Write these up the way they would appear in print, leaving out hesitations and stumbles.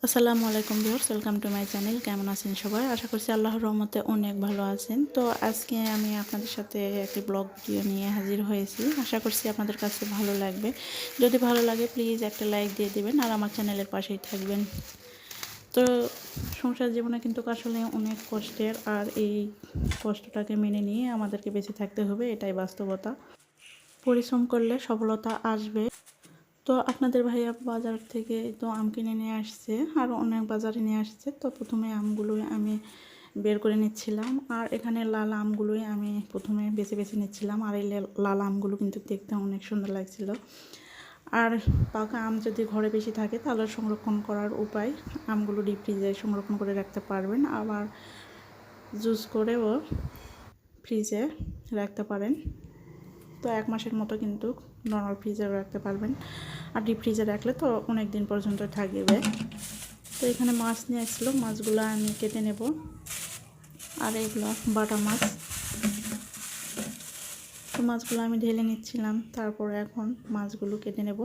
আসসালামু আলাইকুম viewers, welcome to my channel. কেমন আছেন সবাই? আশা করছি আল্লাহর রহমতে অনেক ভালো আছেন। তো আজকে আমি আপনাদের সাথে একটি ব্লগ ভিডিও নিয়ে হাজির হয়েছি। আশা করছি আপনাদের কাছে ভালো লাগবে। যদি ভালো লাগে প্লিজ একটা লাইক দিয়ে দেবেন আর আমার চ্যানেলের পাশেই থাকবেন। তো সংসার জীবনে কিন্তু আসলে অনেক কষ্টের, আর এই কষ্টটাকে মেনে নিয়ে আমাদেরকে বেঁচে থাকতে হবে, এটাই বাস্তবতা। পরিশ্রম করলে সফলতা আসবে। তো আপনাদের ভাইয়া বাজার থেকে তো আম কিনে নিয়ে আসছে, আরও অনেক বাজারে নিয়ে আসছে। তো প্রথমে আমগুলোই আমি বের করে নিচ্ছিলাম, আর এখানে লাল আমগুলোই আমি প্রথমে বেছে বেছে নিচ্ছিলাম। আর এই লাল আমগুলো কিন্তু দেখতে অনেক সুন্দর লাগছিল। আর পাকা আম যদি ঘরে বেশি থাকে তাহলে সংরক্ষণ করার উপায়, আমগুলো ডিপ ফ্রিজে সংরক্ষণ করে রাখতে পারবেন, আবার জুস করেও ফ্রিজে রাখতে পারেন। তো 1 মাসের মতো কিন্তু নর্মাল ফ্রিজে রাখতে পারবেন, আর ডিপ ফ্রিজে রাখলে তো অনেক দিন পর্যন্ত থাকবে। তো এখানে মাছ নিয়ে আসছিলো, মাছগুলো আমি কেটে নেব। আর এগুলো বাটা মাছ। তো মাছগুলো আমি ঢেলে নিচ্ছিলাম, তারপর এখন মাছগুলো কেটে নেব।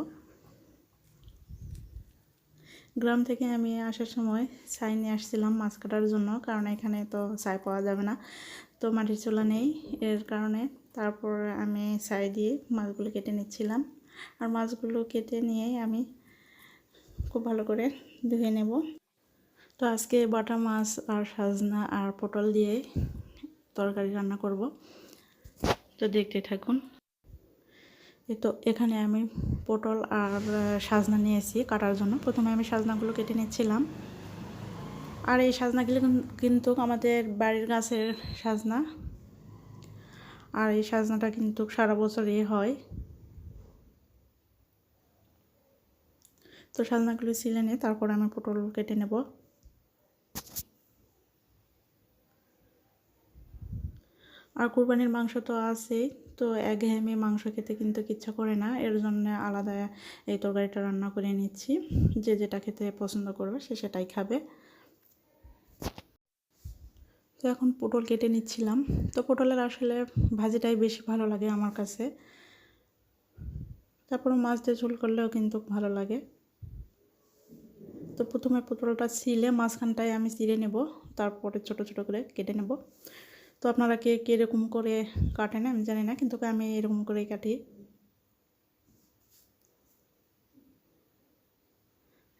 গ্রাম থেকে আমি আসার সময় ছাই নিয়ে আসছিলাম মাছ কাটার জন্য, কারণ এখানে তো ছাই পাওয়া যাবে না, তো মাটির চুলা নেই, এর কারণে তারপর আমি ছাই দিয়ে মাছগুলো কেটে নিচ্ছিলাম। আর মাছগুলো কেটে নিয়েই আমি খুব ভালো করে ধুয়ে নেব। তো আজকে বাটা মাছ আর সাজনা আর পটল দিয়ে তরকারি রান্না করব, তো দেখতে থাকুন। তো এখানে আমি পটল আর সাজনা নিয়েছি কাটার জন্য। প্রথমে আমি সাজনাগুলো কেটে নিচ্ছিলাম। আর এই সাজনাগুলো কিন্তু আমাদের বাড়ির গাছের সাজনা, আর এই সাজনাটা কিন্তু সারা বছরই হয়। তো সাজনাগুলো ছিলে নিয়ে তারপর আমি পটল কেটে নেব। আর কুরবানির মাংস তো আছেই, তো একঘেয়েমি মাংস খেতে কিন্তু ইচ্ছা করে না, এর জন্য আলাদা এই তরকারিটা রান্না করে নিচ্ছি। যে যেটা খেতে পছন্দ করবে সে সেটাই খাবে। তো এখন পটল কেটে নিচ্ছিলাম। তো পটলের আসলে ভাজিটাই বেশি ভালো লাগে আমার কাছে, তারপর মাছ দিয়ে ঝোল করলেও কিন্তু ভালো লাগে। তো প্রথমে পটলটা ছিলে মাঝখানটায় আমি চিড়ে নেব, তারপরে ছোট ছোট করে কেটে নেব। তো আপনারা কে কীরকম করে কাটেন আমি জানি না, কিন্তু আমি এরকম করেই কাটি।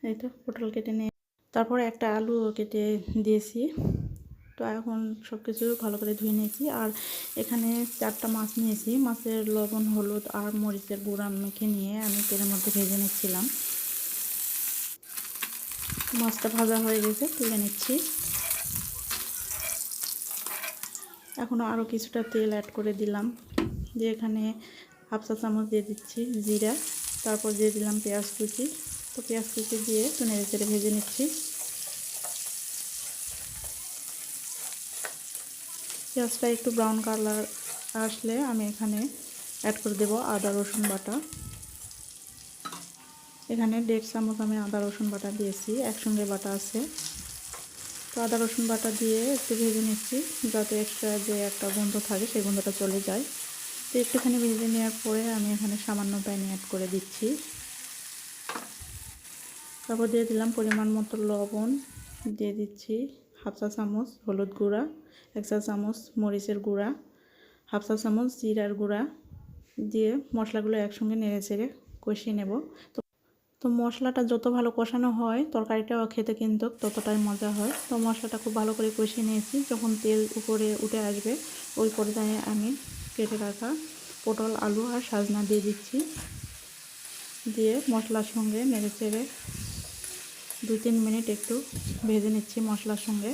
এই তো পটল কেটে নিয়ে তারপরে একটা আলু কেটে দিয়েছি। তো এখন সব কিছু ভালো করে ধুয়ে নিয়েছি। আর এখানে 4টা মাছ নিয়েছি, মাছের লবণ হলুদ আর মরিচের গুঁড়া মেখে নিয়ে আমি তেলের মধ্যে ভেজে নিচ্ছিলাম। মাছটা ভাজা হয়ে গেছে, তুলে নিচ্ছি। এখনও আরও কিছুটা তেল অ্যাড করে দিলাম, যে এখানে 1/2 চা চামচ দিয়ে দিচ্ছি জিরা, তারপর দিয়ে দিলাম পেঁয়াজ কুচি। তো পেঁয়াজ কুচি দিয়ে একটু নেড়ে চেড়ে ভেজে নিচ্ছি। পেঁয়াজটা একটু ব্রাউন কালার আসলে আমি এখানে অ্যাড করে দেব আদা রসুন বাটা। এখানে 1.5 চামচ আমি আদা রসুন বাটা দিয়েছি, একসঙ্গে বাটা আছে। তো আদা রসুন বাটা দিয়ে একটু ভেজে নিচ্ছি, যাতে এক্সট্রা যে একটা গন্ধ থাকে সেই গন্ধটা চলে যায়। তো একটুখানি ভেজে নেওয়ার পরে আমি এখানে সামান্য পানি অ্যাড করে দিচ্ছি। তারপর দিয়ে দিলাম পরিমাণ মতো লবণ, দিয়ে দিচ্ছি 1/2 চা চামচ হলুদ গুঁড়া, 1 চা চামচ মরিচের গুঁড়া, 1/2 চা চামচ জিরার গুঁড়া দিয়ে মশলাগুলো একসঙ্গে নেড়ে চেড়ে কষিয়ে নেব। তো মশলাটা যত ভালো কষানো হয় তরকারিটাও খেতে কিন্তু ততটাই মজা হয়। তো মশলাটা খুব ভালো করে কষিয়ে নিয়েছি। যখন তেল উপরে উঠে আসবে ওই পর্যায়ে আমি কেটে রাখা পটল আলু আর সাজনা দিয়ে দিচ্ছি, দিয়ে মশলার সঙ্গে নেড়ে চেড়ে 2-3 মিনিট একটু ভেজে নিচ্ছি মশলার সঙ্গে।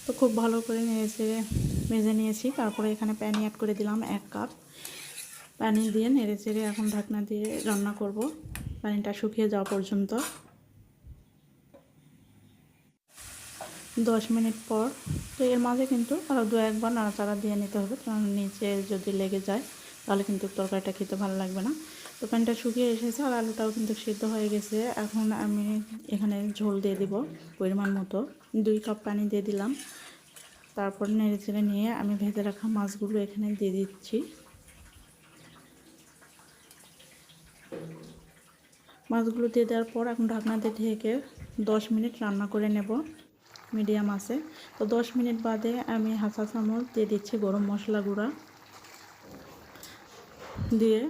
তো খুব ভালো করে নেড়ে চেড়ে ভেজে নিয়েছি। তারপরে এখানে পানি অ্যাড করে দিলাম 1 কাপ। পানি দিয়ে নেড়ে চেড়ে এখন ঢাকনা দিয়ে রান্না করব পানিটা শুকিয়ে যাওয়া পর্যন্ত। 10 মিনিট পর, তো এর মাঝে কিন্তু আরও 2-1 বার নাড়াচাড়া দিয়ে নিতে হবে, কারণ নিচে যদি লেগে যায় তাহলে কিন্তু তরকারিটা খেতে ভালো লাগবে না। তো পানিটা শুকিয়ে এসেছে আর আলুটাও কিন্তু সিদ্ধ হয়ে গেছে। এখন আমি এখানে ঝোল দিয়ে দিব পরিমাণ মতো, 2 কাপ পানি দিয়ে দিলাম। তারপর নেড়ে চেড়ে নিয়ে আমি ভেজে রাখা মাছগুলো এখানে দিয়ে দিচ্ছি। মাছগুলো দিয়ে দেওয়ার পর এখন ঢাকনা দিয়ে ঢেকে 10 মিনিট রান্না করে নেব মিডিয়াম আছে। তো 10 মিনিট বাদে আমি হাফ চামচ দিয়ে দিচ্ছি গরম মশলা গুঁড়া, দিয়ে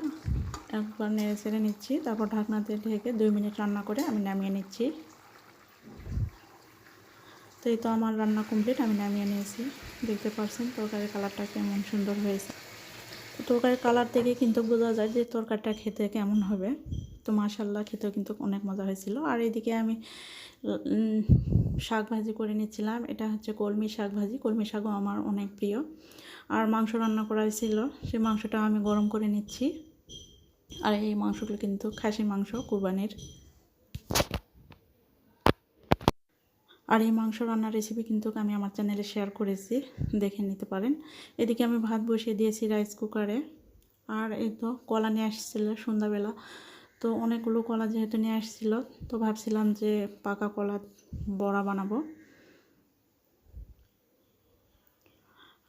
একবার নেড়ে চেড়ে নিচ্ছি। তারপর ঢাকনা দিয়ে ঢেকে 2 মিনিট রান্না করে আমি নামিয়ে নিচ্ছি। তো এই তো আমার রান্না কমপ্লিট, আমি নামিয়ে নিয়েছি। দেখতে পাচ্ছেন তরকারির কালারটা কেমন সুন্দর হয়েছে। তো তরকারির কালার থেকে কিন্তু বোঝা যায় যে তরকারিটা খেতে কেমন হবে। তো মাশাআল্লাহ খেতেও কিন্তু অনেক মজা হয়েছিল। আর এদিকে আমি শাক ভাজি করে নিচ্ছিলাম। এটা হচ্ছে কলমি শাক ভাজি। কলমি শাকও আমার অনেক প্রিয়। আর মাংস রান্না করা হয়েছিল, সেই মাংসটা আমি গরম করে নিচ্ছি। আর এই মাংসগুলো কিন্তু খাসি মাংস কুরবানির। আর এই মাংস রান্নার রেসিপি কিন্তু আমি আমার চ্যানেলে শেয়ার করেছি, দেখে নিতে পারেন। এদিকে আমি ভাত বসিয়ে দিয়েছি রাইস কুকারে। আর এই তো কলা নিয়ে আসছিল সন্ধ্যাবেলা। তো অনেকগুলো কলা যেহেতু নিয়ে আসছিল, তো ভাবছিলাম যে পাকা কলা বড়া বানাবো।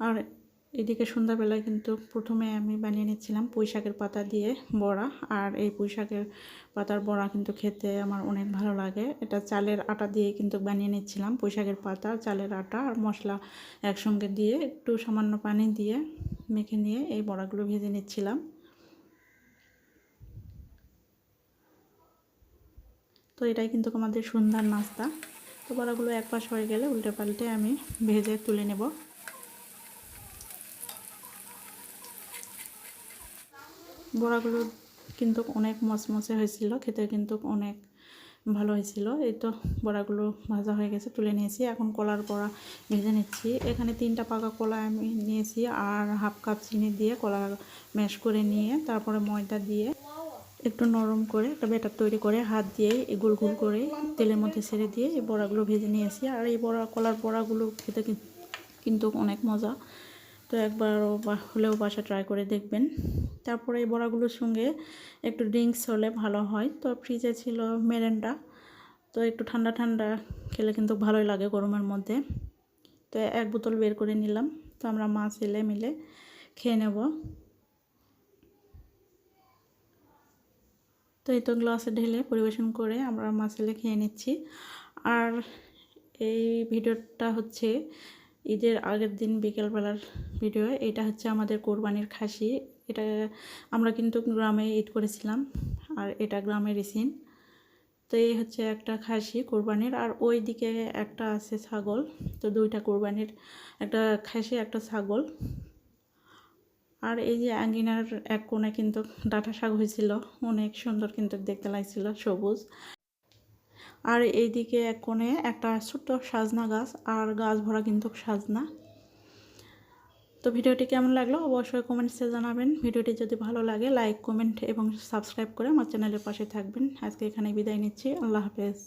আর এদিকে সন্ধ্যাবেলায় কিন্তু প্রথমে আমি বানিয়ে নিচ্ছিলাম পুঁই শাকের পাতা দিয়ে বড়া। আর এই পুঁই শাকের পাতার বড়া কিন্তু খেতে আমার অনেক ভালো লাগে। এটা চালের আটা দিয়ে কিন্তু বানিয়ে নিচ্ছিলাম। পুঁই শাকের পাতা, চালের আটা আর মশলা একসঙ্গে দিয়ে একটু সামান্য পানি দিয়ে মেখে নিয়ে এই বড়াগুলো ভেজে নিচ্ছিলাম। তো এটাই কিন্তু আমাদের সন্ধ্যার নাস্তা। তো বড়াগুলো এক পাশ হয়ে গেলে উল্টে পাল্টে আমি ভেজে তুলে নেব। বড়াগুলো কিন্তু অনেক মচমচে হয়েছিল, খেতে কিন্তু অনেক ভালো হয়েছিল। এই তো বড়াগুলো ভাজা হয়ে গেছে, তুলে নিয়েছি। এখন কলার বড়া ভেজে নিচ্ছি। এখানে 3টা পাকা কলা আমি নিয়েছি আর হাফ কাপ চিনি দিয়ে কলা ম্যাশ করে নিয়ে তারপরে ময়দা দিয়ে একটু নরম করে একটা ব্যাটার তৈরি করে হাত দিয়ে গোল গোল করে তেলের মধ্যে ছেড়ে দিয়ে এই বড়াগুলো ভেজে নিয়েছি। আর এই কলার বড়াগুলো খেতে কিন্তু অনেক মজা। তো একবার হলেও বাসা ট্রাই করে দেখবেন। তারপরে এই বড়াগুলোর সঙ্গে একটু ড্রিঙ্কস হলে ভালো হয়। তো ফ্রিজে ছিল মেরেন্ডা, তো একটু ঠান্ডা ঠান্ডা খেলে কিন্তু ভালোই লাগে গরমের মধ্যে। তো 1 বোতল বের করে নিলাম। তো আমরা মা ছেলে মিলে খেয়ে নেব। তো এই তো গ্লাসে ঢেলে পরিবেশন করে আমরা মা ছেলে খেয়ে নিচ্ছি। আর এই ভিডিওটা হচ্ছে ঈদের আগের দিন বিকেলবেলার ভিডিও। এটা হচ্ছে আমাদের কোরবানির খাসি। এটা আমরা কিন্তু গ্রামে ঈদ করেছিলাম, আর এটা গ্রামের সিন। তো এই হচ্ছে একটা খাসি কোরবানির, আর ওই দিকে একটা আছে ছাগল। তো 2টা কোরবানির, একটা খাসি একটা ছাগল। আর এই যে আঙ্গিনার এক কোণে কিন্তু ডাঁটা শাক হয়েছিল, অনেক সুন্দর কিন্তু দেখতে লাগছিল, সবুজ। আর এইদিকে এক কোণে একটা ছোট্ট সাজনা গাছ, আর গাছ ভরা কিন্তু সাজনা। তো ভিডিওটি কেমন লাগলো অবশ্যই কমেন্টসে জানাবেন। ভিডিওটি যদি ভালো লাগে লাইক, কমেন্ট এবং সাবস্ক্রাইব করে আমার চ্যানেলের পাশে থাকবেন। আজকে এখানে বিদায় নিচ্ছি। আল্লাহ হাফেজ।